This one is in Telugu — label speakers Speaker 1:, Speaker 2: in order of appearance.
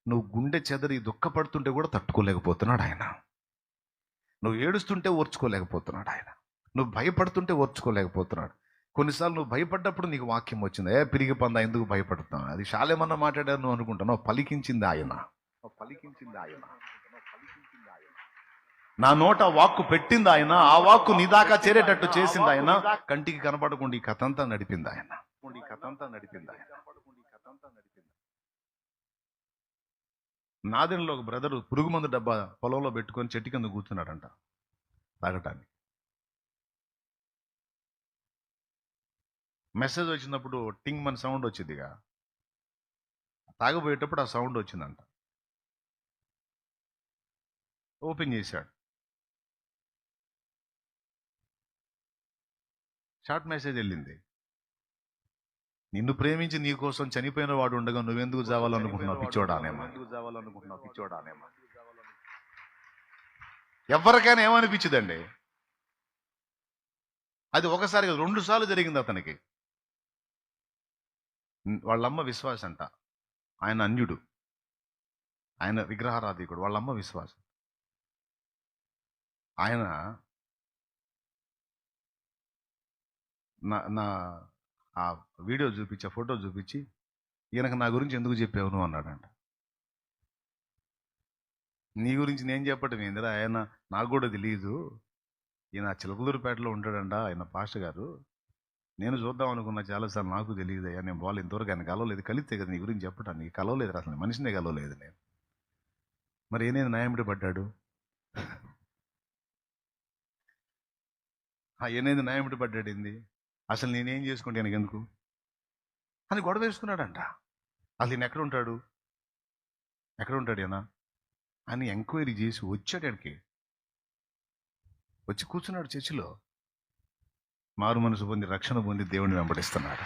Speaker 1: నువ్వు గుండె చెదరి దుఃఖపడుతుంటే కూడా తట్టుకోలేకపోతున్నాడు ఆయన. నువ్వు ఏడుస్తుంటే ఓర్చుకోలేకపోతున్నాడు ఆయన. నువ్వు భయపడుతుంటే ఓర్చుకోలేకపోతున్నాడు. కొన్నిసార్లు నువ్వు భయపడ్డప్పుడు నీకు వాక్యం వచ్చింది, పిరిగి పందా ఎందుకు భయపడుతున్నావు, అది శాలేమన్నా మాట్లాడారు నువ్వు అనుకుంటున్నావు. పలికించింది ఆయన. నా నోట వాక్కు పెట్టింది ఆయన, ఆ వాక్కు నీ దాకా చేరేటట్టు చేసింది ఆయన, కంటికి కనపడకుండా ఈ కథ అంతా నడిపింది ఆయన. నాదినలో ఒక బ్రదరు పురుగు మందు డబ్బా పొలంలో పెట్టుకొని చెట్టు కింద కూర్చున్నాడంట తాగటానికి. మెసేజ్ వచ్చినప్పుడు టింగ్ మన సౌండ్ వచ్చిందిగా, తాగబోయేటప్పుడు ఆ సౌండ్ వచ్చిందంట. ఓపెన్ చేశాడు, షార్ట్ మెసేజ్ వెళ్ళింది. నిన్ను ప్రేమించి నీ కోసం చనిపోయిన వాడు ఉండగా నువ్వెందుకు చావాలనుకుంటున్నావు పిచ్చోడానేమో. ఎవరికైనా ఏమనిపించదండి. అది ఒకసారి 2 సార్లు జరిగింది అతనికి. వాళ్ళమ్మ విశ్వాసం అంట, ఆయన అన్యుడు, ఆయన విగ్రహారాధికుడు, వాళ్ళమ్మ విశ్వాసం. ఆయన నా ఆ వీడియో చూపించి, ఆ ఫోటో చూపించి, ఈయనకు నా గురించి ఎందుకు చెప్పావు నువ్వు అన్నాడంట. నీ గురించి నేను చెప్పటం ఏందిరా, ఆయన నాకు కూడా తెలియదు, ఈయన చిలకలూరుపేటలో ఉంటాడంట ఆయన పాస్టర్ గారు, నేను చూద్దాం అనుకున్నా చాలాసార్లు, నాకు తెలియదు అయ్యా, నేను బాగా ఇంతవరకు ఆయన కలవలేదు, కలిస్తే కదా నీ గురించి చెప్పటానికి, కలవలేదు అసలు, మనిషినే కలవలేదు నేను. మరి ఏనేది న్యాయమిటి పడ్డాడు, ఏనేది న్యాయమిటి పడ్డాడు ఏంది, అసలు నేనేం చేసుకుంటే ఆయనకి ఎందుకు అని గొడవ వేసుకున్నాడంట. అసలు ఈయన ఎక్కడ ఉంటాడు ఈయన అని ఎంక్వైరీ చేసి వచ్చాడు. ఆయనకి వచ్చి కూర్చున్నాడు చర్చిలో. మారు మనసు పొంది రక్షణ పొంది దేవుడిని వెంబడిస్తున్నాడు.